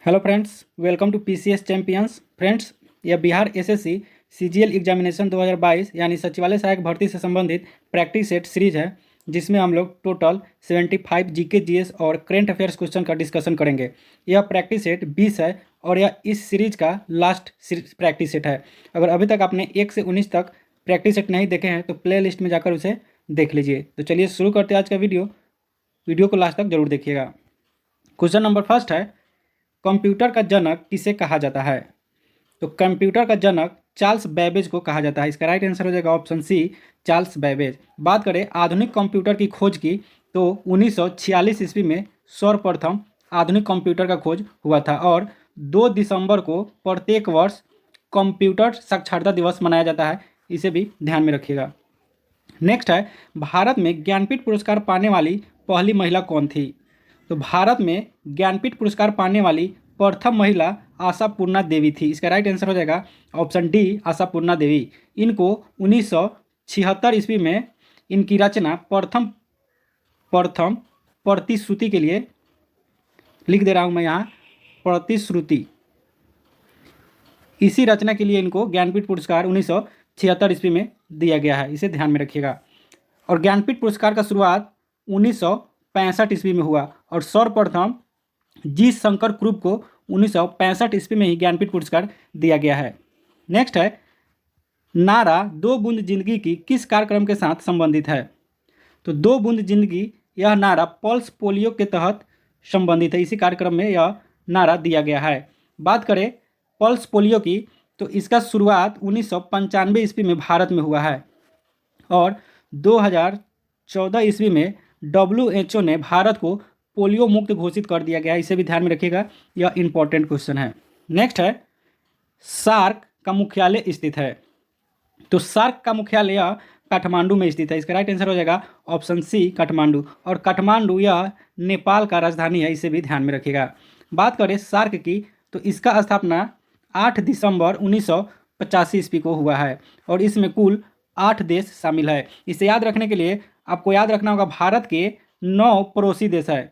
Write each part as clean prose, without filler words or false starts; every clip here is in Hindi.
Hello friends, welcome to PCS champions. Friends, यह बिहार एसएससी सीजीएल एग्जामिनेशन 2022 यानी सचिवालय सहायक भर्ती से संबंधित प्रैक्टिस सेट सीरीज है, जिसमें हम लोग टोटल 75 जीके जीएस और करेंट अफेयर्स क्वेश्चन का डिस्कशन करेंगे। यह प्रैक्टिस सेट 20 है और यह इस सीरीज का लास्ट प्रैक्टिस सेट है। अगर अभी तक आपने 1 से 19 तक प्रैक्टिस सेट नहीं देखे हैं तो प्ले लिस्ट में जाकर उसे देख लीजिए। तो चलिए शुरू करते हैं आज का वीडियो को लास्ट तक जरूर देखिएगा। क्वेश्चन नंबर फर्स्ट है, कंप्यूटर का जनक किसे कहा जाता है? तो कंप्यूटर का जनक चार्ल्स बैबेज को कहा जाता है। इसका राइट आंसर हो जाएगा ऑप्शन सी, चार्ल्स बैबेज। बात करें आधुनिक कंप्यूटर की खोज की तो 1946 ईस्वी में सर्वप्रथम आधुनिक कंप्यूटर का खोज हुआ था और 2 दिसंबर को प्रत्येक वर्ष कंप्यूटर साक्षरता दिवस मनाया जाता है। इसे भी ध्यान में रखिएगा। नेक्स्ट है, भारत में ज्ञानपीठ पुरस्कार पाने वाली पहली महिला कौन थी? तो भारत में ज्ञानपीठ पुरस्कार पाने वाली प्रथम महिला आशापूर्णा देवी थी। इसका राइट आंसर हो जाएगा ऑप्शन डी, आशापूर्णा देवी। इनको 1976 ईस्वी में इनकी रचना प्रथम प्रतिश्रुति के लिए लिख दे रहा हूँ मैं यहाँ, प्रतिश्रुति, इसी रचना के लिए इनको ज्ञानपीठ पुरस्कार 1976 ईस्वी में दिया गया है। इसे ध्यान में रखिएगा। और ज्ञानपीठ पुरस्कार का शुरुआत 1965 ईस्वी में हुआ और सर्वप्रथम जी शंकर क्रूप को 1965 ईस्वी में ही ज्ञानपीठ पुरस्कार दिया गया है। नेक्स्ट है, नारा 2 बूंद जिंदगी की किस कार्यक्रम के साथ संबंधित है? तो 2 बूंद जिंदगी, यह नारा पल्स पोलियो के तहत संबंधित है। इसी कार्यक्रम में यह नारा दिया गया है। बात करें पल्स पोलियो की तो इसका शुरुआत 1995 ईस्वी में भारत में हुआ है और 2014 ईस्वी में WHO ने भारत को पोलियो मुक्त घोषित कर दिया गया है। इसे भी ध्यान में रखिएगा, यह इंपॉर्टेंट क्वेश्चन है। नेक्स्ट है, सार्क का मुख्यालय स्थित है? तो सार्क का मुख्यालय काठमांडू में स्थित है। इसका राइट आंसर हो जाएगा ऑप्शन सी, काठमांडू। और काठमांडू यह नेपाल का राजधानी है। इसे भी ध्यान में रखिएगा। बात करें सार्क की तो इसका स्थापना 8 दिसंबर 1985 ईस्वी को हुआ है और इसमें कुल 8 देश शामिल है। इसे याद रखने के लिए आपको याद रखना होगा भारत के 9 पड़ोसी देश है,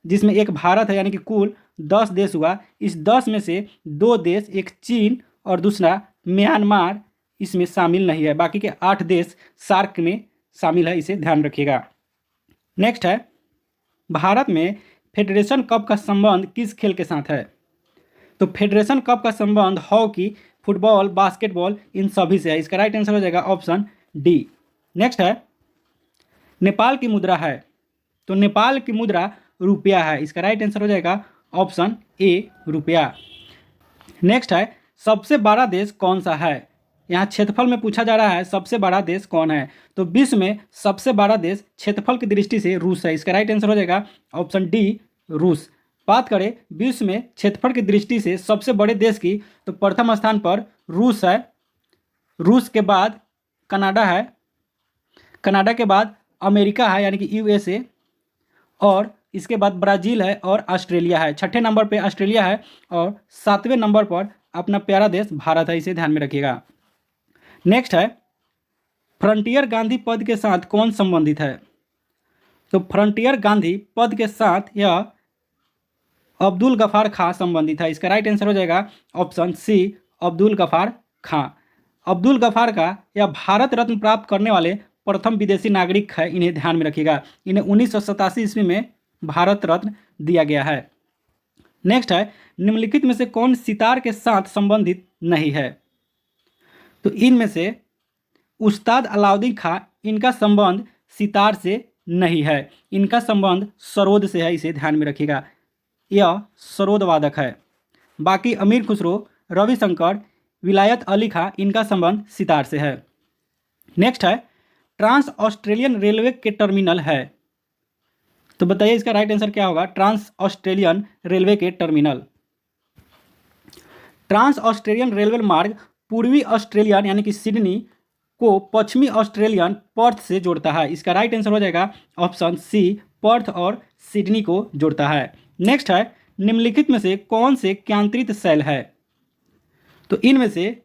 जिसमें एक भारत है, यानी कि कुल 10 देश हुआ। इस 10 में से 2 देश, एक चीन और दूसरा म्यांमार, इसमें शामिल नहीं है। बाकी के 8 देश सार्क में शामिल है। इसे ध्यान रखिएगा। नेक्स्ट है, भारत में फेडरेशन कप का संबंध किस खेल के साथ है? तो फेडरेशन कप का संबंध हॉकी, फुटबॉल, बास्केटबॉल, इन सभी से है। इसका राइट आंसर हो जाएगा ऑप्शन डी। नेक्स्ट है, नेपाल की मुद्रा है? तो नेपाल की मुद्रा रुपया है। इसका राइट आंसर हो जाएगा ऑप्शन ए, रुपया। नेक्स्ट है, सबसे बड़ा देश कौन सा है? यहाँ क्षेत्रफल में पूछा जा रहा है सबसे बड़ा देश कौन है। तो विश्व में सबसे बड़ा देश क्षेत्रफल की दृष्टि से रूस है। इसका राइट आंसर हो जाएगा ऑप्शन डी, रूस। बात करें विश्व में क्षेत्रफल की दृष्टि से सबसे बड़े देश की तो प्रथम स्थान पर रूस है। रूस के बाद कनाडा है, कनाडा के बाद अमेरिका है यानी कि यूएसए, और इसके बाद ब्राज़ील है और ऑस्ट्रेलिया है। 6ठे नंबर पे ऑस्ट्रेलिया है और 7वें नंबर पर अपना प्यारा देश भारत है। इसे ध्यान में रखिएगा। नेक्स्ट है, फ्रंटियर गांधी पद के साथ कौन संबंधित है? तो फ्रंटियर गांधी पद के साथ यह अब्दुल गफार खां संबंधित है। इसका राइट आंसर हो जाएगा ऑप्शन सी, अब्दुल गफार खां। अब्दुल गफार का यह भारत रत्न प्राप्त करने वाले प्रथम विदेशी नागरिक है। इन्हें ध्यान में रखिएगा। इन्हें 1987 ईस्वी में भारत रत्न दिया गया है। नेक्स्ट है, निम्नलिखित में से कौन सितार के साथ संबंधित नहीं है? तो इनमें से उस्ताद अलाउद्दीन खां, इनका संबंध सितार से नहीं है, इनका संबंध सरोद से है। इसे ध्यान में रखिएगा, यह सरोद वादक है। बाकी अमीर खुसरो, रविशंकर, विलायत अली खां, इनका संबंध सितार से है। नेक्स्ट है, ट्रांस ऑस्ट्रेलियन रेलवे के टर्मिनल है? तो बताइए इसका राइट आंसर क्या होगा? ट्रांस ऑस्ट्रेलियन रेलवे के टर्मिनल। ट्रांस ऑस्ट्रेलियन रेलवे मार्ग पूर्वी ऑस्ट्रेलियन यानी कि सिडनी को पश्चिमी ऑस्ट्रेलियन पर्थ से जोड़ता है। इसका राइट आंसर हो जाएगा ऑप्शन सी, पर्थ और सिडनी को जोड़ता है। नेक्स्ट है, निम्नलिखित में से कौन से केंद्रित सेल है? तो इनमें से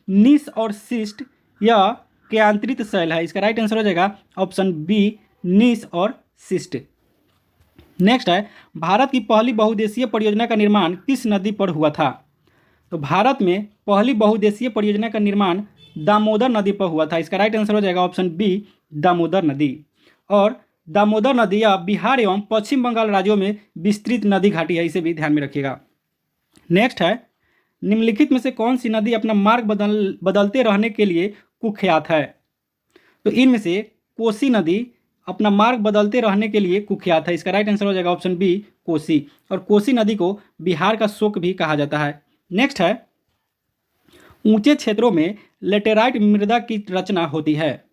नीस और सिस्ट यह केंद्रित सेल है। इसका राइट आंसर हो जाएगा ऑप्शन बी, नीस और सिस्ट। नेक्स्ट है, भारत की पहली बहुउद्देशीय परियोजना का निर्माण किस नदी पर हुआ था? तो भारत में पहली बहुउद्देशीय परियोजना का निर्माण दामोदर नदी पर हुआ था। इसका राइट आंसर हो जाएगा ऑप्शन बी, दामोदर नदी। और दामोदर नदी या बिहार एवं पश्चिम बंगाल राज्यों में विस्तृत नदी घाटी है, इसे भी ध्यान में रखिएगा। नेक्स्ट है, निम्नलिखित में से कौन सी नदी अपना मार्ग बदलते रहने के लिए कुख्यात है? तो इनमें से कोसी नदी अपना मार्ग बदलते रहने के लिए कुख्यात है। इसका राइट आंसर हो जाएगा ऑप्शन बी, कोसी। और कोसी नदी को बिहार का शोक भी कहा जाता है। नेक्स्ट है, ऊंचे क्षेत्रों में लेटेराइट मृदा की रचना होती है।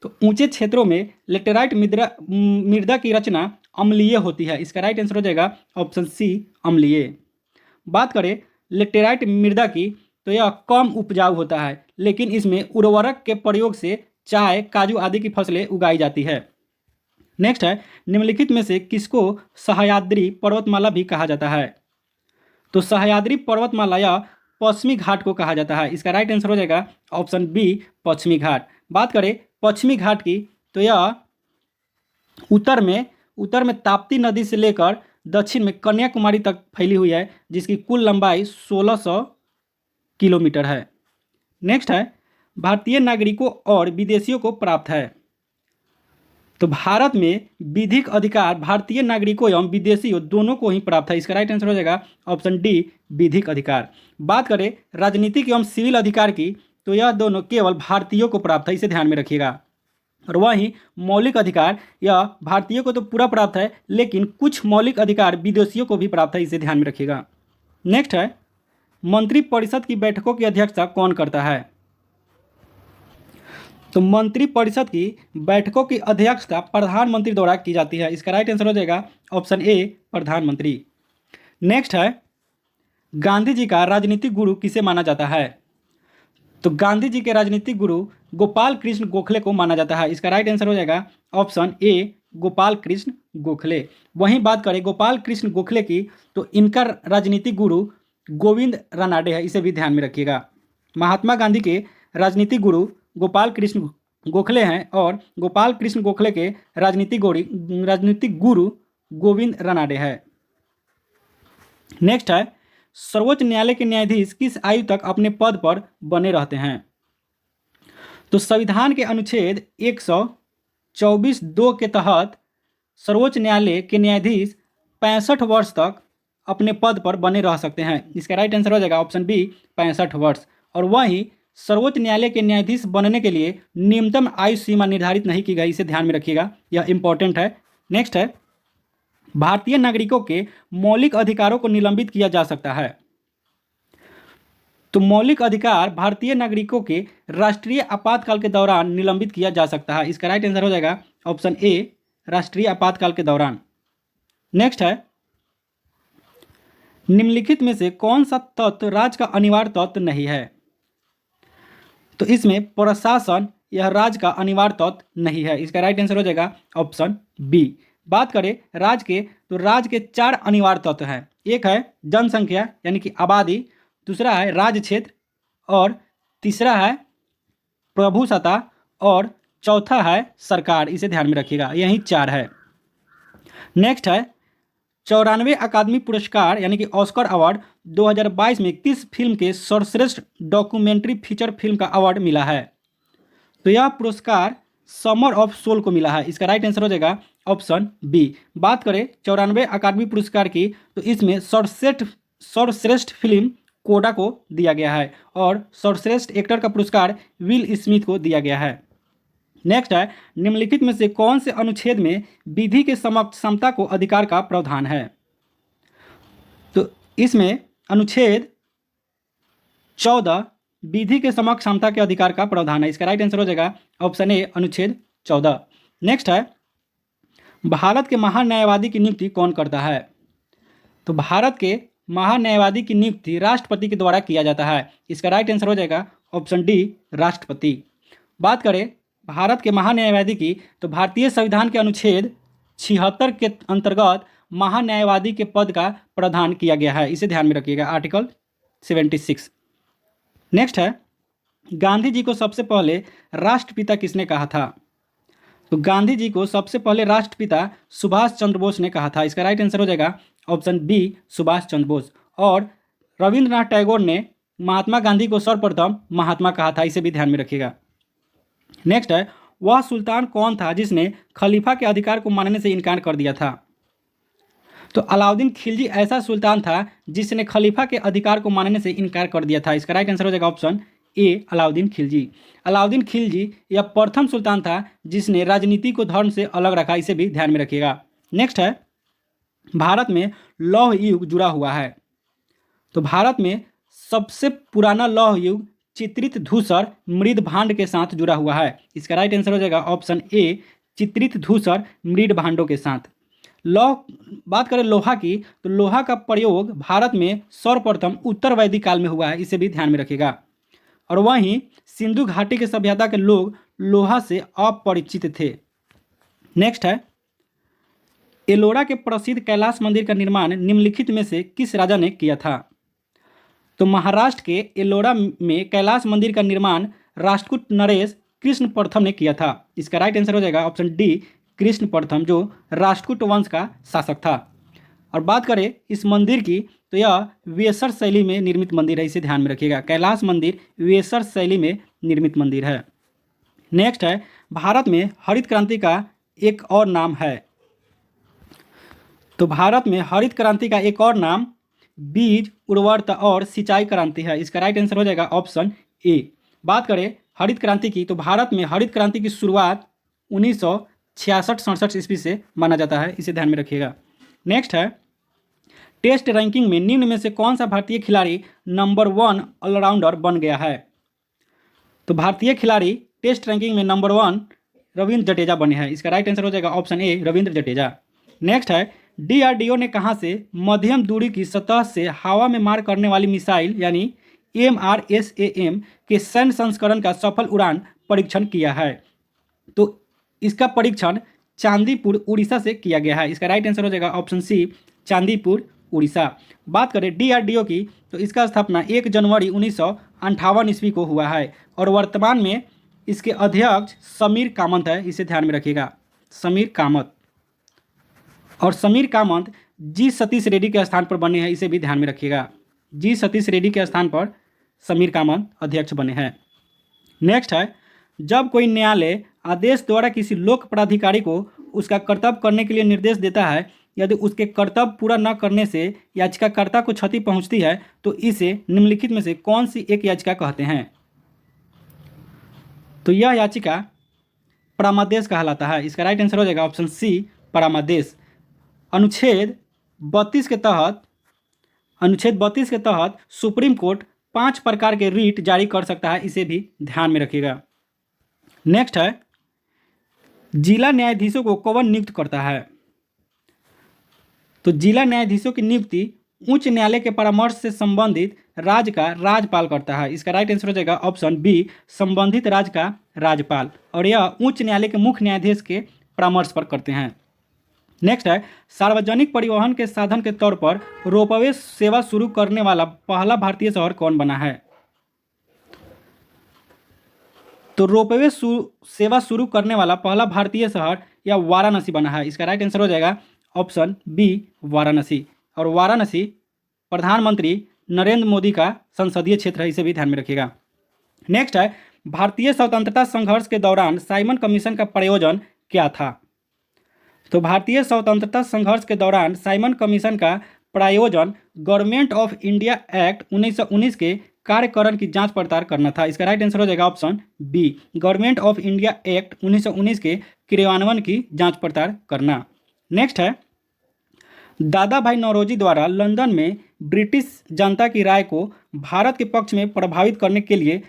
तो ऊंचे क्षेत्रों में लेटेराइट मृदा की रचना अम्लीय होती है। इसका राइट आंसर हो जाएगा ऑप्शन सी, अम्लीय। बात करें लेटेराइट मृदा की, तो यह कम उपजाऊ होता है, लेकिन इसमें उर्वरक के प्रयोग से चाय, काजू आदि की फसलें उगाई जाती है। नेक्स्ट है, निम्नलिखित में से किसको सह्याद्री पर्वतमाला भी कहा जाता है? तो सह्याद्री पर्वतमाला या पश्चिमी घाट को कहा जाता है। इसका राइट आंसर हो जाएगा ऑप्शन बी, पश्चिमी घाट। बात करें पश्चिमी घाट की, तो यह उत्तर में ताप्ती नदी से लेकर दक्षिण में कन्याकुमारी तक फैली हुई है, जिसकी कुल लंबाई 1600 किलोमीटर है। नेक्स्ट है, भारतीय नागरिकों और विदेशियों को प्राप्त है। तो भारत में विधिक अधिकार भारतीय नागरिकों एवं विदेशियों दोनों को ही प्राप्त है। इसका राइट आंसर हो जाएगा ऑप्शन डी, विधिक अधिकार। बात करें राजनीतिक एवं सिविल अधिकार की, तो यह दोनों केवल भारतीयों को प्राप्त है, इसे ध्यान में रखिएगा। और वहीं मौलिक अधिकार यह भारतीयों को तो पूरा प्राप्त है, लेकिन कुछ मौलिक अधिकार विदेशियों को भी प्राप्त है, इसे ध्यान में रखिएगा। नेक्स्ट है, मंत्रिपरिषद की बैठकों की अध्यक्षता कौन करता है? तो मंत्रिपरिषद की बैठकों की अध्यक्षता प्रधानमंत्री द्वारा की जाती है। इसका राइट आंसर हो जाएगा ऑप्शन ए, प्रधानमंत्री। नेक्स्ट है, गांधी जी का राजनीतिक गुरु किसे माना जाता है? तो गांधी जी के राजनीतिक गुरु गोपाल कृष्ण गोखले को माना जाता है। इसका राइट आंसर हो जाएगा ऑप्शन ए, गोपाल कृष्ण गोखले। वहीं बात करें गोपाल कृष्ण गोखले की, तो इनका राजनीतिक गुरु गोविंद रानाडे है, इसे भी ध्यान में रखिएगा। महात्मा गांधी के राजनीतिक गुरु गोपाल कृष्ण गोखले हैं और गोपाल कृष्ण गोखले के राजनीतिक गुरु गोविंद रानाडे है। नेक्स्ट है, सर्वोच्च न्यायालय के न्यायाधीश किस आयु तक अपने पद पर बने रहते हैं? तो संविधान के अनुच्छेद 124(2) के तहत सर्वोच्च न्यायालय के न्यायाधीश 65 वर्ष तक अपने पद पर बने रह सकते हैं। इसका राइट आंसर हो जाएगा ऑप्शन बी, 65 वर्ष। और वहीं सर्वोच्च न्यायालय के न्यायाधीश बनने के लिए न्यूनतम आयु सीमा निर्धारित नहीं की गई, इसे ध्यान में रखिएगा, यह इंपॉर्टेंट है। नेक्स्ट है, भारतीय नागरिकों के मौलिक अधिकारों को निलंबित किया जा सकता है। तो मौलिक अधिकार भारतीय नागरिकों के राष्ट्रीय आपातकाल के दौरान निलंबित किया जा सकता है। इसका राइट आंसर हो जाएगा ऑप्शन ए, राष्ट्रीय आपातकाल के दौरान। नेक्स्ट है, निम्नलिखित में से कौन सा तत्व राज्य का अनिवार्य तत्व नहीं है? तो इसमें प्रशासन यह राज्य का अनिवार्य तत्व नहीं है। इसका राइट आंसर हो जाएगा ऑप्शन बी। बात करें राज्य के, तो राज्य के 4 अनिवार्य तत्व हैं। एक है जनसंख्या यानी कि आबादी, दूसरा है राज्य क्षेत्र, और तीसरा है प्रभुसत्ता, और चौथा है सरकार। इसे ध्यान में रखिएगा, यही 4 है। नेक्स्ट है, 94 अकादमी पुरस्कार यानी कि ऑस्कर अवार्ड 2022 में किस फिल्म के सर्वश्रेष्ठ डॉक्यूमेंट्री फीचर फिल्म का अवार्ड मिला है? तो यह पुरस्कार समर ऑफ सोल को मिला है। इसका राइट आंसर हो जाएगा ऑप्शन बी। बात करें 94 अकादमी पुरस्कार की, तो इसमें सर्वश्रेष्ठ फिल्म कोडा को दिया गया है और सर्वश्रेष्ठ एक्टर का पुरस्कार विल स्मिथ को दिया गया है। नेक्स्ट है, निम्नलिखित में से कौन से अनुच्छेद में विधि के समक्ष समता को अधिकार का प्रावधान है? तो इसमें अनुच्छेद 14 विधि के समक्ष समता के अधिकार का प्रावधान है। इसका राइट आंसर हो जाएगा ऑप्शन ए, अनुच्छेद 14। नेक्स्ट है, भारत के महान्यायवादी की नियुक्ति कौन करता है? तो भारत के महान्यायवादी की नियुक्ति राष्ट्रपति के द्वारा किया जाता है। इसका राइट आंसर हो जाएगा ऑप्शन डी, राष्ट्रपति। बात करें भारत के महान्यायवादी की, तो भारतीय संविधान के अनुच्छेद 76 के अंतर्गत महान्यायवादी के पद का प्रावधान किया गया है। इसे ध्यान में रखिएगा, आर्टिकल 76। नेक्स्ट है, गांधी जी को सबसे पहले राष्ट्रपिता किसने कहा था? तो गांधी जी को सबसे पहले राष्ट्रपिता सुभाष चंद्र बोस ने कहा था। इसका राइट आंसर हो जाएगा ऑप्शन बी, सुभाष चंद्र बोस। और रविंद्रनाथ टैगोर ने महात्मा गांधी को सर्वप्रथम महात्मा कहा था, इसे भी ध्यान में रखिएगा। नेक्स्ट है, वह सुल्तान कौन था जिसने खलीफा के अधिकार को मानने से इनकार कर दिया था? तो अलाउद्दीन खिलजी ऐसा सुल्तान था जिसने खलीफा के अधिकार को मानने से इनकार कर दिया था। इसका राइट आंसर हो जाएगा ऑप्शन ए, अलाउद्दीन खिलजी। अलाउद्दीन खिलजी यह प्रथम सुल्तान था जिसने राजनीति को धर्म से अलग रखा, इसे भी ध्यान में रखिएगा। नेक्स्ट है, भारत में लौह युग जुड़ा हुआ है। तो भारत में सबसे पुराना लौह युग चित्रित धूसर मृद भांड के साथ जुड़ा हुआ है। इसका राइट आंसर हो जाएगा ऑप्शन ए, चित्रित धूसर मृद भांडों के साथ। बात करें लोहा की, तो लोहा का प्रयोग भारत में सर्वप्रथम उत्तर वैदिक काल में हुआ है, इसे भी ध्यान में रखिएगा। और वहीं सिंधु घाटी के सभ्यता के लोग लोहा से अपरिचित थे। नेक्स्ट है, एलोरा के प्रसिद्ध कैलाश मंदिर का निर्माण निम्नलिखित में से किस राजा ने किया था? तो महाराष्ट्र के एलोरा में कैलाश मंदिर का निर्माण राष्ट्रकूट नरेश कृष्ण प्रथम ने किया था। इसका राइट आंसर हो जाएगा ऑप्शन डी, कृष्ण प्रथम, जो राष्ट्रकूट वंश का शासक था। और बात करें इस मंदिर की, तो यह वेसर शैली में निर्मित मंदिर है, इसे ध्यान में रखिएगा। कैलाश मंदिर वेसर शैली में निर्मित मंदिर है। नेक्स्ट है, भारत में हरित क्रांति का एक और नाम है। तो भारत में हरित क्रांति का एक और नाम बीज उर्वरता और सिंचाई क्रांति है। इसका राइट आंसर हो जाएगा ऑप्शन ए। बात करें हरित क्रांति की, तो भारत में हरित क्रांति की शुरुआत 1966-67 ईस्वी से माना जाता है, इसे ध्यान में रखिएगा। नेक्स्ट है, टेस्ट रैंकिंग में निम्न में से कौन सा भारतीय खिलाड़ी नंबर 1 ऑलराउंडर बन गया है? तो भारतीय खिलाड़ी टेस्ट रैंकिंग में नंबर 1 रविंद्र जडेजा बने हैं। इसका राइट आंसर हो जाएगा option A, Ravindra Jadeja. Next है, डीआरडीओ ने कहाँ से मध्यम दूरी की सतह से हवा में मार करने वाली मिसाइल यानी MRSAM के सैन्य संस्करण का सफल उड़ान परीक्षण किया है? तो इसका परीक्षण चांदीपुर उड़ीसा से किया गया है। इसका राइट आंसर हो जाएगा ऑप्शन सी, चांदीपुर उड़ीसा। बात करें डीआरडीओ की, तो इसका स्थापना 1 जनवरी 1958 ईस्वी को हुआ है और वर्तमान में इसके अध्यक्ष समीर कामत है, इसे ध्यान में रखिएगा, समीर कामत। और समीर कामत जी सतीश रेड्डी के स्थान पर बने हैं, इसे भी ध्यान में रखिएगा। जी सतीश रेड्डी के स्थान पर समीर कामत अध्यक्ष बने हैं। नेक्स्ट है, जब कोई न्यायालय आदेश द्वारा किसी लोक प्राधिकारी को उसका कर्तव्य करने के लिए निर्देश देता है, यदि उसके कर्तव्य पूरा न करने से याचिकाकर्ता को क्षति पहुंचती है, तो इसे निम्नलिखित में से कौन सी एक याचिका कहते हैं? तो यह याचिका परामर्श कहलाता है। इसका राइट आंसर हो जाएगा ऑप्शन सी, परामर्श। अनुच्छेद 32 के तहत सुप्रीम कोर्ट 5 प्रकार के रीट जारी कर सकता है, इसे भी ध्यान में रखिएगा। नेक्स्ट है, जिला न्यायाधीशों को कौन नियुक्त करता है? तो जिला न्यायाधीशों की नियुक्ति उच्च न्यायालय के परामर्श से संबंधित राज्य का राज्यपाल करता है। इसका राइट आंसर हो जाएगा ऑप्शन बी, संबंधित राज्य का राज्यपाल। और यह उच्च न्यायालय के मुख्य न्यायाधीश के परामर्श पर करते हैं। नेक्स्ट है, सार्वजनिक परिवहन के साधन के तौर पर रोपवे सेवा शुरू करने वाला पहला भारतीय शहर कौन बना है? तो रोपवे सेवा शुरू करने वाला पहला भारतीय शहर या वाराणसी बना है। इसका राइट आंसर हो जाएगा ऑप्शन बी, वाराणसी। और वाराणसी प्रधानमंत्री नरेंद्र मोदी का संसदीय क्षेत्र है, इसे भी ध्यान में रखिएगा। नेक्स्ट है, भारतीय स्वतंत्रता संघर्ष के दौरान साइमन कमीशन का प्रयोजन क्या था? तो भारतीय स्वतंत्रता संघर्ष के दौरान साइमन कमीशन का प्रायोजन गवर्नमेंट ऑफ इंडिया एक्ट 1919 के कार्यकरण की जांच पड़ताल करना था। इसका राइट आंसर हो जाएगा option B, government of India act 1919 के क्रियान्वयन की जांच पड़ताल करना। नेक्स्ट है, दादा भाई नौरोजी द्वारा लंदन में ब्रिटिश जनता की राय को भारत के पक्ष में प्रभावित करने के लिए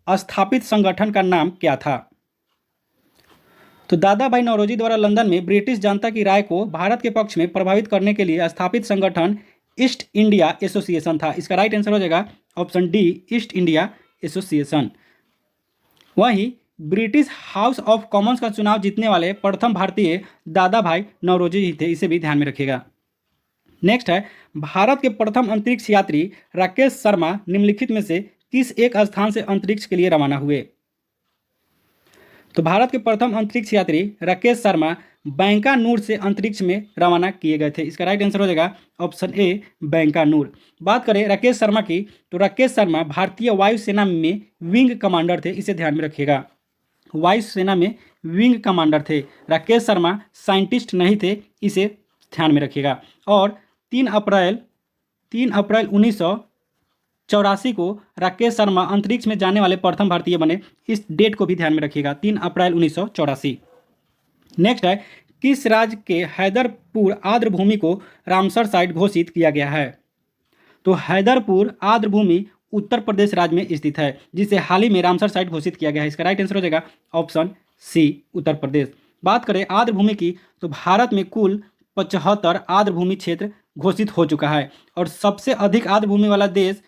स्थापित संगठन का नाम क्या था? तो दादा भाई नौरोजी द्वारा लंदन में ब्रिटिश जनता की राय को भारत के पक्ष में प्रभावित करने के लिए स्थापित संगठन ईस्ट इंडिया एसोसिएशन था। इसका राइट आंसर हो जाएगा option D, east India association. वहीं ब्रिटिश हाउस ऑफ कॉमन्स का चुनाव जीतने वाले प्रथम भारतीय दादा भाई नौरोजी ही थे, इसे भी ध्यान में रखिएगा। नेक्स्ट है, भारत के प्रथम अंतरिक्ष यात्री राकेश शर्मा निम्नलिखित में से किस एक स्थान से अंतरिक्ष के लिए रवाना हुए? तो भारत के प्रथम अंतरिक्ष यात्री राकेश शर्मा बैंकानूर से अंतरिक्ष में रवाना किए गए थे। इसका राइट आंसर हो जाएगा ऑप्शन ए बैंकानूर। बात करें राकेश शर्मा की, तो राकेश शर्मा भारतीय वायुसेना में विंग कमांडर थे, इसे ध्यान में रखिएगा। वायुसेना में विंग कमांडर थे राकेश शर्मा, साइंटिस्ट नहीं थे, इसे ध्यान में रखिएगा। और 3 अप्रैल 1984 को राकेश शर्मा अंतरिक्ष में जाने वाले प्रथम भारतीय बने। इस डेट को भी ध्यान में रखिएगा, 3 अप्रैल 1984। नेक्स्ट है, किस राज्य के हैदरपुर आर्द्रभूमि को रामसर साइट घोषित किया गया है? तो हैदरपुर आर्द्रभूमि उत्तर प्रदेश राज्य में स्थित है, जिसे हाल ही में रामसर साइट घोषित किया गया है। इसका राइट आंसर हो जाएगा ऑप्शन सी उत्तर प्रदेश। बात करें आर्द्रभूमि की, तो भारत में कुल 75 आर्द्रभूमि क्षेत्र घोषित हो चुका है और सबसे अधिक आर्द्रभूमि वाला देश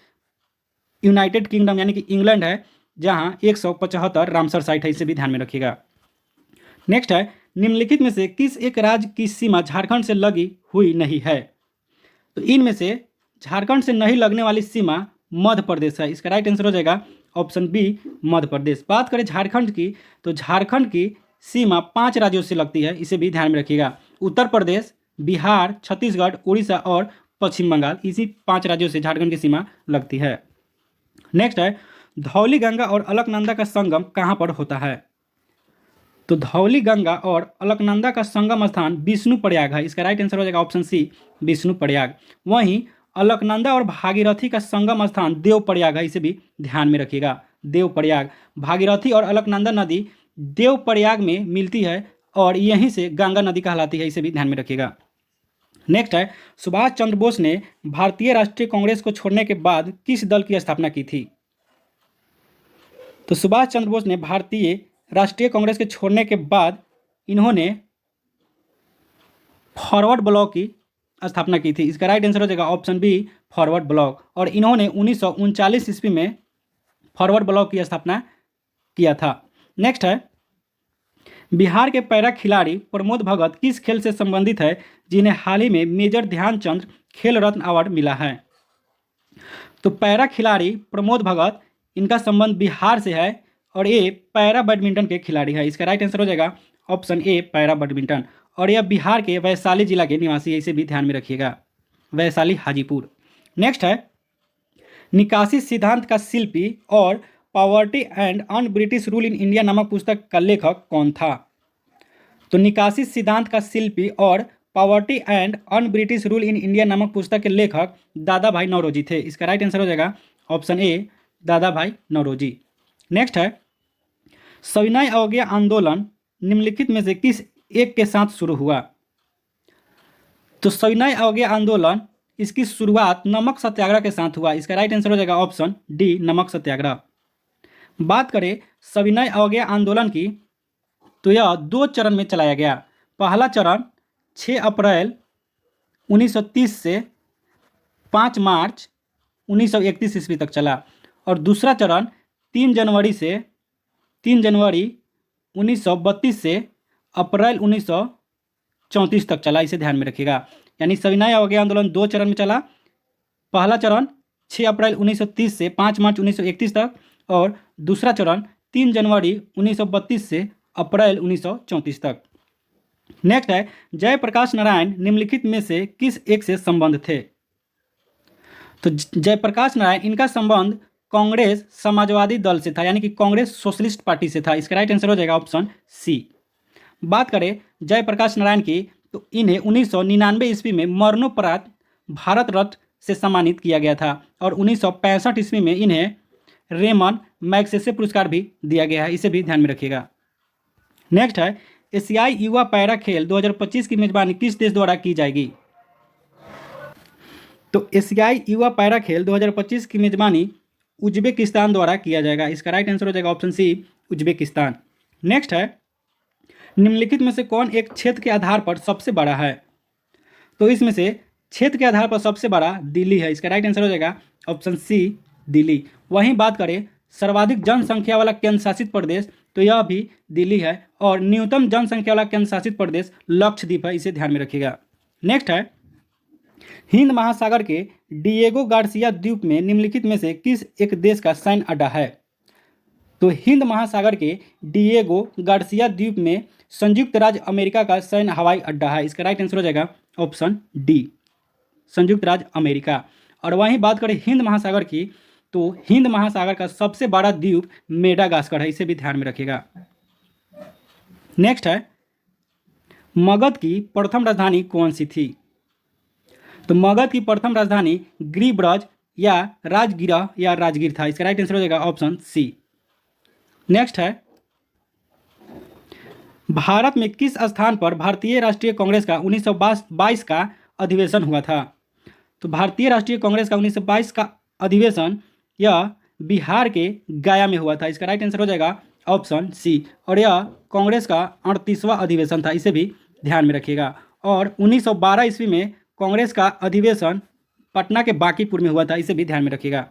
यूनाइटेड किंगडम यानी कि इंग्लैंड है, जहां 175 रामसर साइट है, इसे भी ध्यान में रखिएगा। नेक्स्ट है, निम्नलिखित में से किस एक राज्य की सीमा झारखंड से लगी हुई नहीं है? तो इनमें से झारखंड से नहीं लगने वाली सीमा मध्य प्रदेश है। इसका राइट आंसर हो जाएगा ऑप्शन बी मध्य प्रदेश। बात करें झारखंड की, तो झारखंड की सीमा 5 राज्यों से लगती है, इसे भी ध्यान में रखिएगा। उत्तर प्रदेश, बिहार, छत्तीसगढ़, उड़ीसा और पश्चिम बंगाल, इसी 5 राज्यों से झारखंड की सीमा लगती है। नेक्स्ट है, धौली गंगा और अलकनंदा का संगम कहाँ पर होता है? तो धौली गंगा और अलकनंदा का संगम स्थान विष्णु प्रयाग है। इसका राइट आंसर हो जाएगा ऑप्शन सी विष्णु प्रयाग। वहीं अलकनंदा और भागीरथी का संगम स्थान देव प्रयाग है, इसे भी ध्यान में रखिएगा। देव प्रयाग, भागीरथी और अलकनंदा नदी देव प्रयाग में मिलती है और यहीं से गंगा नदी कहलाती है, इसे भी ध्यान में रखिएगा। नेक्स्ट है, सुभाष चंद्र बोस ने भारतीय राष्ट्रीय कांग्रेस को छोड़ने के बाद किस दल की स्थापना की थी? तो सुभाष चंद्र बोस ने भारतीय राष्ट्रीय कांग्रेस के छोड़ने के बाद इन्होंने फॉरवर्ड ब्लॉक की स्थापना की थी। इसका राइट आंसर हो जाएगा ऑप्शन बी फॉरवर्ड ब्लॉक। और इन्होंने 1939 ईस्वी में फॉरवर्ड ब्लॉक की स्थापना किया था। नेक्स्ट है, बिहार के पैरा खिलाड़ी प्रमोद भगत किस खेल से संबंधित है, जिन्हें हाल ही में मेजर ध्यानचंद खेल रत्न अवार्ड मिला है? तो पैरा खिलाड़ी प्रमोद भगत, इनका संबंध बिहार से है और ये पैरा बैडमिंटन के खिलाड़ी है। इसका राइट आंसर हो जाएगा ऑप्शन ए पैरा बैडमिंटन। और यह बिहार के वैशाली जिला के निवासी है, इसे भी ध्यान में रखिएगा, वैशाली हाजीपुर। नेक्स्ट है, निकासी सिद्धांत का शिल्पी और poverty and un British rule in India नामक पुस्तक का लेखक कौन था? तो निकासी सिद्धांत का शिल्पी और poverty and un British rule in India नामक पुस्तक के लेखक दादा भाई नौरोजी थे। इसका राइट आंसर हो जाएगा ऑप्शन ए दादा भाई नौरोजी। नेक्स्ट है, सविनय अवज्ञा आंदोलन निम्नलिखित में से किस एक के साथ शुरू हुआ? तो सविनय अवज्ञा आंदोलन, इसकी शुरुआत नमक सत्याग्रह के साथ हुआ। इसका राइट आंसर हो जाएगा ऑप्शन डी नमक सत्याग्रह। बात करें सविनय अवज्ञा आंदोलन की, तो यह 2 चरण में चलाया गया। पहला चरण 6 अप्रैल 1930 से 5 मार्च 1931 ईस्वी तक चला और दूसरा चरण 3 जनवरी 1932 से अप्रैल 1934 तक चला, इसे ध्यान में रखिएगा। यानी सविनय अवज्ञा आंदोलन 2 चरण में चला। पहला चरण 6 अप्रैल 1930 से 5 मार्च 1931 तक और दूसरा चरण 3 जनवरी 1932 से अप्रैल 1934 तक। नेक्स्ट है, जयप्रकाश नारायण निम्नलिखित में से किस एक से संबंध थे? तो जयप्रकाश नारायण, इनका संबंध कांग्रेस समाजवादी दल से था, यानी कि कांग्रेस सोशलिस्ट पार्टी से था। इसका राइट आंसर हो जाएगा ऑप्शन सी। बात करें जयप्रकाश नारायण की, तो इन्हें 1999 ईस्वी में मरणोपरांत भारत रत्न से सम्मानित किया गया था और 1965 ईस्वी में इन्हें रेमन मैग्सेसे पुरस्कार भी दिया गया है, इसे भी ध्यान में रखिएगा। नेक्स्ट है, एशियाई युवा पैरा खेल 2025 की मेजबानी किस देश द्वारा की जाएगी? तो एशियाई युवा पैरा खेल 2025 की मेजबानी उज्बेकिस्तान द्वारा किया जाएगा। इसका राइट आंसर हो जाएगा ऑप्शन सी उज्बेकिस्तान। नेक्स्ट है, निम्नलिखित में से कौन एक क्षेत्र के आधार पर सबसे बड़ा है? तो इसमें से क्षेत्र के आधार पर सबसे बड़ा दिल्ली है। इसका राइट आंसर हो जाएगा ऑप्शन सी दिल्ली। वहीं बात करें सर्वाधिक जनसंख्या वाला केंद्र शासित प्रदेश, तो यह भी दिल्ली है और न्यूनतम जनसंख्या वाला केंद्र शासित प्रदेश लक्षद्वीप है, इसे ध्यान में रखिएगा। नेक्स्ट है, हिंद महासागर के डिएगो गार्सिया द्वीप में निम्नलिखित में से किस एक देश का सैन्य अड्डा है? तो हिंद महासागर के डिएगो गार्सिया द्वीप में संयुक्त राज्य अमेरिका का सैन्य हवाई अड्डा है। इसका राइट आंसर हो जाएगा ऑप्शन डी, संयुक्त राज्य अमेरिका। और वहीं बात करें हिंद महासागर की, तो हिंद महासागर का सबसे बड़ा द्वीप मेडागास्कर है, इसे भी ध्यान में रखिएगा। नेक्स्ट है, मगध की प्रथम राजधानी कौन सी थी? तो मगध की प्रथम राजधानी गिरिब्रज या राजगिरा या राजगीर था। इसका राइट आंसर हो जाएगा ऑप्शन सी। नेक्स्ट है, भारत में किस स्थान पर भारतीय राष्ट्रीय कांग्रेस का 1922 का अधिवेशन हुआ था? तो भारतीय राष्ट्रीय कांग्रेस का 1922 का अधिवेशन यह बिहार के गया में हुआ था। इसका राइट आंसर हो जाएगा ऑप्शन सी। और यह कांग्रेस का 38वां अधिवेशन था, इसे भी ध्यान में रखिएगा। और 1912 ईस्वी में कांग्रेस का अधिवेशन पटना के बांकीपुर में हुआ था, इसे भी ध्यान में रखिएगा।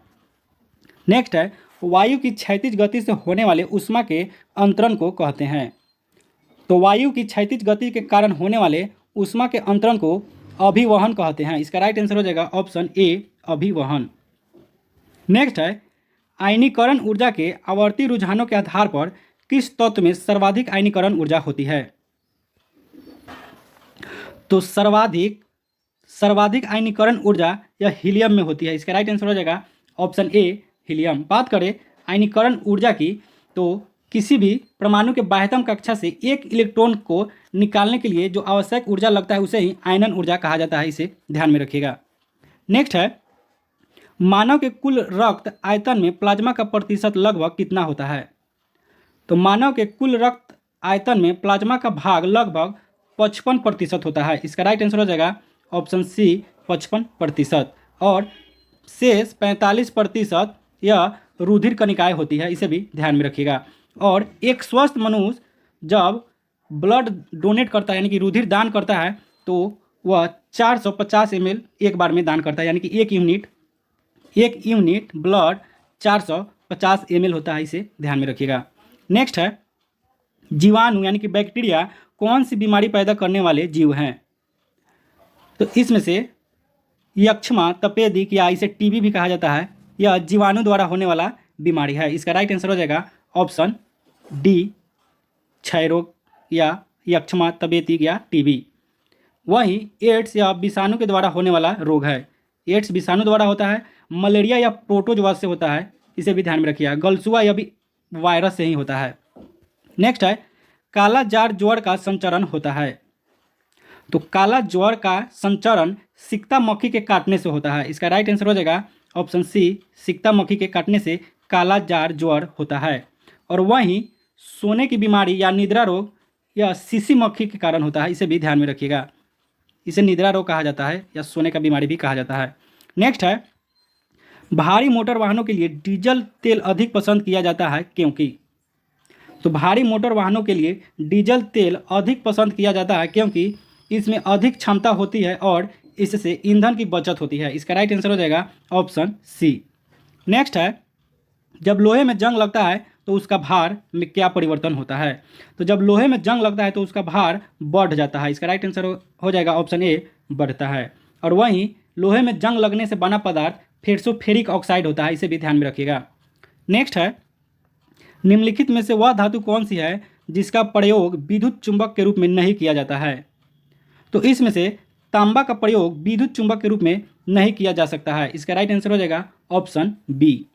नेक्स्ट है, वायु की क्षैतिज गति से होने वाले ऊष्मा के अंतरण को कहते हैं। तो वायु की क्षैतिज गति के कारण होने वाले ऊष्मा के अंतरण को अभिवहन कहते हैं। इसका राइट आंसर हो जाएगा ऑप्शन ए, अभिवहन। नेक्स्ट है, आयनीकरण ऊर्जा के आवर्ती रुझानों के आधार पर किस तत्व में सर्वाधिक आयनीकरण ऊर्जा होती है? तो सर्वाधिक आयनीकरण ऊर्जा यह हीलियम में होती है। इसका राइट आंसर हो जाएगा ऑप्शन ए, हीलियम। बात करें आयनीकरण ऊर्जा की, तो किसी भी परमाणु के बाह्यतम कक्षा से एक इलेक्ट्रॉन को निकालने के लिए जो आवश्यक ऊर्जा लगता है उसे ही आयनन ऊर्जा कहा जाता है, इसे ध्यान में रखिएगा। नेक्स्ट है, मानव के कुल रक्त आयतन में प्लाज्मा का प्रतिशत लगभग कितना होता है? तो मानव के कुल रक्त आयतन में प्लाज्मा का भाग लगभग 55% होता है। इसका राइट आंसर हो जाएगा ऑप्शन सी, 55%। और शेष 45% यह रुधिर कणिकाएं होती है, इसे भी ध्यान में रखिएगा। और एक स्वस्थ मनुष्य जब ब्लड डोनेट करता है, यानी कि रुधिर दान करता है, तो वह 450 ml एक बार में दान करता है, यानी कि एक यूनिट ब्लड 450 ml होता है, इसे ध्यान में रखिएगा। नेक्स्ट है, जीवाणु यानी कि बैक्टीरिया कौन सी बीमारी पैदा करने वाले जीव हैं? तो इसमें से यक्ष्मा, तपेदिक या इसे टीबी भी कहा जाता है, यह जीवाणु द्वारा होने वाला बीमारी है। इसका राइट आंसर हो जाएगा ऑप्शन डी, क्षय रोग या यक्ष्मा, तपेदिक या टीबी। वहीं एड्स या विषाणु के द्वारा होने वाला रोग है। एड्स विषाणु द्वारा होता है। मलेरिया या प्रोटोजोआ से होता है, इसे भी ध्यान में रखिएगा। गलसुआ यह भी वायरस से ही होता है। नेक्स्ट है, काला जार ज्वर का संचरण होता है। तो काला ज्वर का संचरण सिकता मक्खी के काटने से होता है। इसका राइट आंसर हो जाएगा ऑप्शन सी, सिकता मक्खी के काटने से काला जार ज्वर होता है। और वहीं सोने की बीमारी या निद्रा रोग यह सीसी मक्खी के कारण होता है, इसे भी ध्यान में रखिएगा। इसे निद्रा रोग कहा जाता है या सोने का बीमारी भी कहा जाता है। नेक्स्ट है, भारी मोटर वाहनों के लिए डीजल तेल अधिक पसंद किया जाता है क्योंकि? तो भारी मोटर वाहनों के लिए डीजल तेल अधिक पसंद किया जाता है क्योंकि इसमें अधिक क्षमता होती है और इससे ईंधन की बचत होती है। इसका राइट आंसर हो जाएगा ऑप्शन सी। नेक्स्ट है, जब लोहे में जंग लगता है तो उसका भार में क्या परिवर्तन होता है? तो जब लोहे में जंग लगता है तो उसका भार बढ़ जाता है। इसका राइट आंसर हो जाएगा ऑप्शन ए, बढ़ता है। और वहीं लोहे में जंग लगने से बना पदार्थ फेरसोफेरिक ऑक्साइड होता है, इसे भी ध्यान में रखिएगा। नेक्स्ट है, निम्नलिखित में से वह धातु कौन सी है जिसका प्रयोग विद्युत चुंबक के रूप में नहीं किया जाता है? तो इसमें से तांबा का प्रयोग विद्युत चुंबक के रूप में नहीं किया जा सकता है। इसका राइट आंसर हो जाएगा ऑप्शन बी।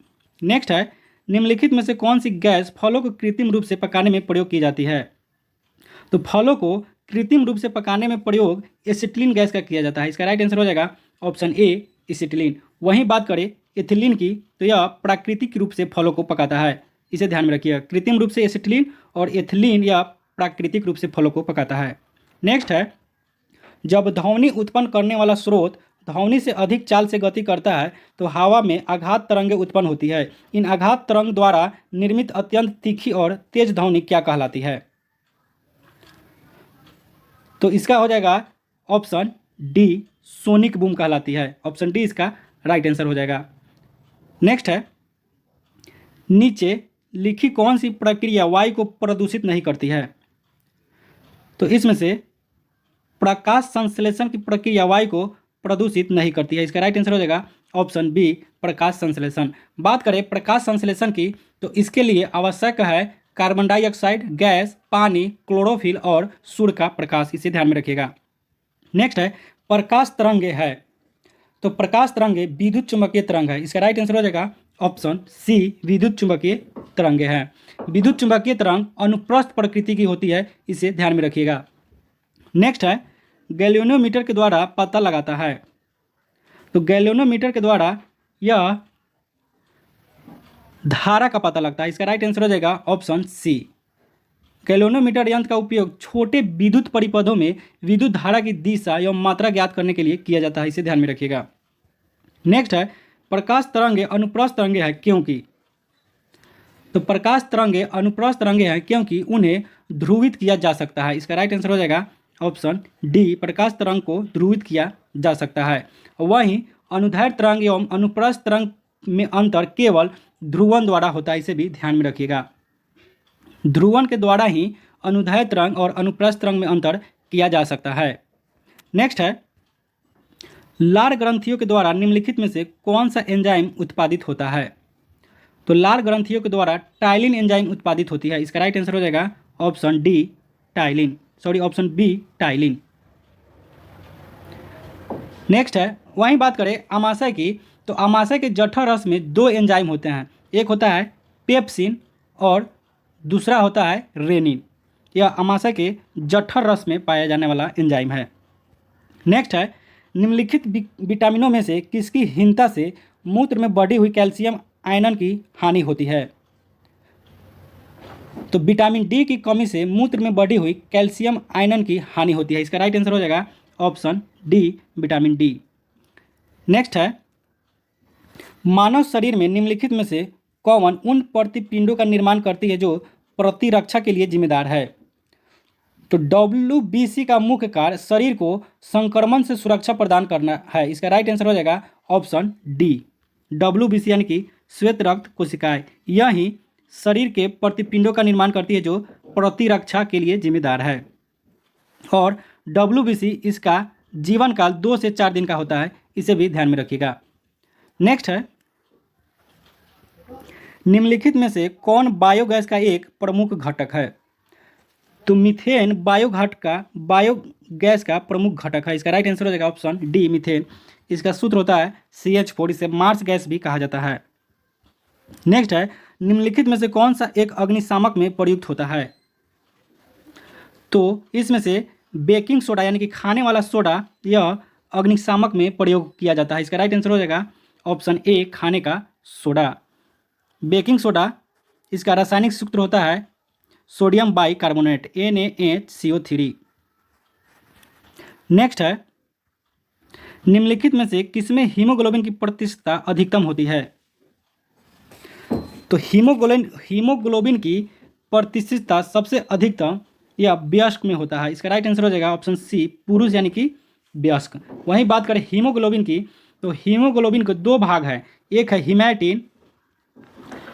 नेक्स्ट है, निम्नलिखित में से कौन सी गैस फलों को कृत्रिम रूप से पकाने में प्रयोग की जाती है? तो फलों को कृत्रिम रूप से पकाने में प्रयोग एसिटिलीन गैस का किया जाता है। इसका राइट आंसर हो जाएगा ऑप्शन ए, एसिटिलीन। वहीं बात करें एथिलीन की, तो यह प्राकृतिक रूप से फलों को पकाता है, इसे ध्यान में रखिएगा। कृत्रिम रूप से एसिटिलीन और एथिलीन यह प्राकृतिक रूप से फलों को पकाता है। नेक्स्ट है, जब ध्वनि उत्पन्न करने वाला स्रोत ध्वनि से अधिक चाल से गति करता है तो हवा में आघात तरंगें उत्पन्न होती है। इन आघात तरंग द्वारा निर्मित अत्यंत तीखी और तेज ध्वनि क्या कहलाती है? तो इसका हो जाएगा ऑप्शन डी, सोनिक बूम कहलाती है। ऑप्शन डी इसका राइट आंसर हो जाएगा। नेक्स्ट है, नीचे लिखी कौन सी प्रक्रिया वायु को प्रदूषित नहीं करती है? तो इसमें से प्रकाश संश्लेषण की प्रक्रिया वायु को प्रदूषित नहीं करती है। इसका राइट आंसर हो जाएगा ऑप्शन बी प्रकाश संश्लेषण। बात करें प्रकाश संश्लेषण की तो इसके लिए आवश्यक है कार्बन डाइऑक्साइड गैस, पानी, क्लोरोफिल और सूर्य का प्रकाश, इसे ध्यान में रखिएगा। नेक्स्ट है प्रकाश तरंगे है, तो प्रकाश तरंगे विद्युत चुंबकीय तरंग है, इसका राइट आंसर हो जाएगा ऑप्शन सी विद्युत चुंबकीय तरंगे हैं। विद्युत चुंबकीय तरंग अनुप्रस्थ प्रकृति की होती है, इसे ध्यान में रखिएगा। नेक्स्ट है गैल्वेनोमीटर के द्वारा पता लगाता है, तो गैल्वेनोमीटर के द्वारा यह धारा का पता लगता है, इसका राइट आंसर हो जाएगा ऑप्शन सी। गैल्वेनोमीटर यंत्र का उपयोग छोटे विद्युत परिपथों में विद्युत धारा की दिशा एवं मात्रा ज्ञात करने के लिए किया जाता है, इसे ध्यान में रखिएगा। नेक्स्ट है प्रकाश तरंगे अनुप्रस्थ तरंगे हैं क्योंकि, तो प्रकाश तरंगे अनुप्रस्थ तरंगे हैं क्योंकि उन्हें ध्रुवित किया जा सकता है, इसका राइट आंसर हो जाएगा ऑप्शन डी प्रकाश तरंग को ध्रुवित किया जा सकता है। वहीं अनुदैर्ध्य तरंग एवं अनुप्रस्थ तरंग में अंतर केवल ध्रुवण द्वारा होता है, इसे भी ध्यान में रखिएगा। ध्रुवण के द्वारा ही अनुदैर्ध्य तरंग और अनुप्रस्थ तरंग में अंतर किया जा सकता है। नेक्स्ट है लार ग्रंथियों के द्वारा निम्नलिखित में से कौन सा एंजाइम उत्पादित होता है, तो लार ग्रंथियों के द्वारा टाइलिन एंजाइम उत्पादित होती है, इसका राइट आंसर हो जाएगा ऑप्शन डी टाइलिन, ऑप्शन बी टाइलिन। नेक्स्ट है वहीं बात करें आमाशय की, तो आमाशय के जठर रस में दो एंजाइम होते हैं, एक होता है पेप्सिन और दूसरा होता है रेनिन। यह आमाशय के जठर रस में पाया जाने वाला एंजाइम है। नेक्स्ट है निम्नलिखित विटामिनों में से किसकी हीनता से मूत्र में बढ़ी हुई कैल्शियम आयनन की हानि होती है, तो विटामिन डी की कमी से मूत्र में बढ़ी हुई कैल्शियम आयनन की हानि होती है, इसका राइट आंसर हो जाएगा option D vitamin D. Next है मानव शरीर में निम्नलिखित में से कौन उन प्रतिपिंडों का निर्माण करती है जो प्रतिरक्षा के लिए जिम्मेदार है, तो WBC का मुख्य कार्य शरीर को संक्रमण से सुरक्षा प्रदान करना है, इसका राइट आंसर हो जाएगा ऑप्शन डी WBC यानी कि श्वेत रक्त कोशिकाएं, यही शरीर के प्रतिपिंडों का निर्माण करती है जो प्रतिरक्षा के लिए जिम्मेदार है। और WBC इसका जीवन काल 2 से 4 दिन का होता है, इसे भी ध्यान में रखिएगा। नेक्स्ट है निम्नलिखित में से कौन बायोगैस का एक प्रमुख घटक है, तो मीथेन बायोगैस का प्रमुख घटक है, इसका राइट आंसर हो जाएगा ऑप्शन डी मीथेन। इसका सूत्र होता है CH4, इसे मार्स गैस भी कहा जाता है। नेक्स्ट है निम्नलिखित में से कौन सा एक अग्निशामक में प्रयुक्त होता है, तो इसमें से बेकिंग सोडा यानी कि खाने वाला सोडा यह अग्निशामक में प्रयोग किया जाता है, इसका राइट आंसर हो जाएगा ऑप्शन ए खाने का सोडा। बेकिंग सोडा इसका रासायनिक सूत्र होता है सोडियम बाइकार्बोनेट NaHCO3। नेक्स्ट है निम्नलिखित में से किसमें हीमोग्लोबिन की प्रतिशतता अधिकतम होती है, तो हीमोग्लोबिन की प्रतिशतता सबसे अधिकतम यह वयस्क में होता है, इसका राइट आंसर हो जाएगा ऑप्शन सी पुरुष यानी कि वयस्क। वहीं बात करें हीमोग्लोबिन की, तो हीमोग्लोबिन के दो भाग हैं, एक है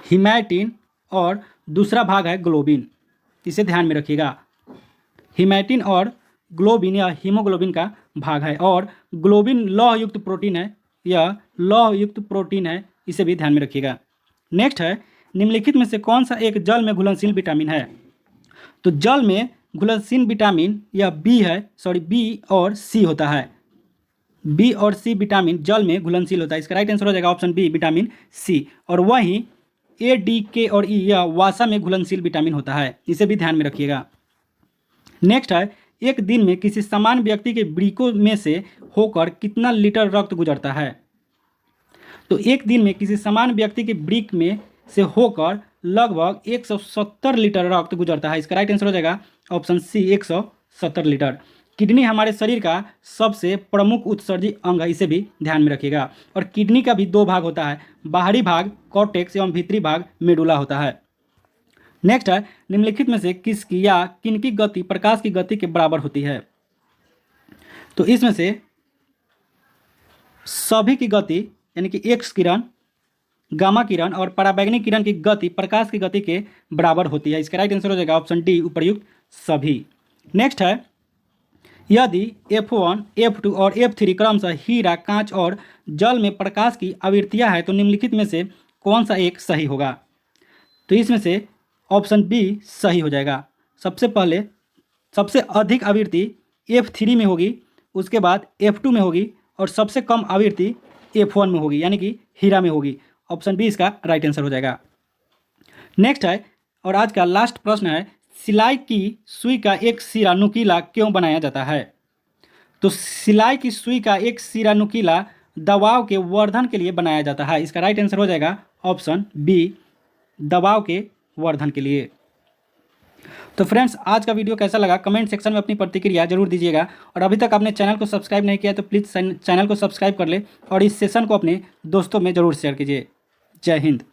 हिमैटिन और दूसरा भाग है ग्लोबिन, इसे ध्यान में रखिएगा। हिमैटिन और ग्लोबिन यह हीमोग्लोबिन का भाग है और ग्लोबिन लौह युक्त प्रोटीन है, यह लौह युक्त प्रोटीन है, इसे भी ध्यान में रखिएगा। नेक्स्ट है निम्नलिखित में से कौन सा एक जल में घुलनशील विटामिन है, तो जल में घुलनशील विटामिन यह बी और सी होता है, बी और सी विटामिन जल में घुलनशील होता है, इसका राइट आंसर हो जाएगा ऑप्शन बी विटामिन सी। और वहीं A, D, K और E यह वसा में घुलनशील विटामिन होता है, इसे भी ध्यान में रखिएगा। नेक्स्ट है एक दिन में किसी समान व्यक्ति के वृक्कों में से होकर कितना लीटर रक्त गुजरता है, तो एक दिन में किसी समान व्यक्ति के वृक्क में से होकर लगभग 170 लीटर रक्त गुजरता है, इसका राइट आंसर हो जाएगा ऑप्शन सी 170 लीटर। किडनी हमारे शरीर का सबसे प्रमुख उत्सर्जी अंग है, इसे भी ध्यान में रखिएगा। और किडनी का भी 2 भाग होता है, बाहरी भाग कॉर्टेक्स एवं भीतरी भाग मेडुला होता है। नेक्स्ट है निम्नलिखित में से किसकी या किनकी गति प्रकाश की गति के बराबर होती है, तो इसमें से सभी की गति यानी कि एक्स किरण, गामा किरण और पराबैंगनी किरण की गति प्रकाश की गति के बराबर होती है, इसका राइट आंसर हो जाएगा ऑप्शन डी उपर्युक्त सभी। नेक्स्ट है यदि F1, F2 और F3 क्रमशः हीरा, कांच और जल में प्रकाश की आवृत्तियां है तो निम्नलिखित में से कौन सा एक सही होगा? तो इसमें से ऑप्शन बी सही हो जाएगा। सबसे पहले सबसे अधिक आवृत्ति F3 में होगी, उसके बाद F2 में होगी और सबसे कम आवृत्ति F1 में होगी, यानी कि हीरा में होगी। ऑप्शन बी इसका राइट आंसर हो जाएगा। नेक्स्ट है और आज का लास्ट प्रश्न है, सिलाई की सुई का एक सिरा नुकीला क्यों बनाया जाता है? तो सिलाई की सुई का एक सिरा नुकीला दबाव के वर्धन के लिए बनाया जाता है। इसका राइट आंसर हो जाएगा ऑप्शन बी, दबाव के वर्धन के लिए। तो फ्रेंड्स, आज का वीडियो कैसा लगा कमेंट सेक्शन में अपनी प्रतिक्रिया जरूर दीजिएगा और अभी तक आपने चैनल को सब्सक्राइब नहीं किया तो प्लीज़ चैनल को सब्सक्राइब कर ले और इस सेशन को अपने दोस्तों में ज़रूर शेयर कीजिए। जय हिंद।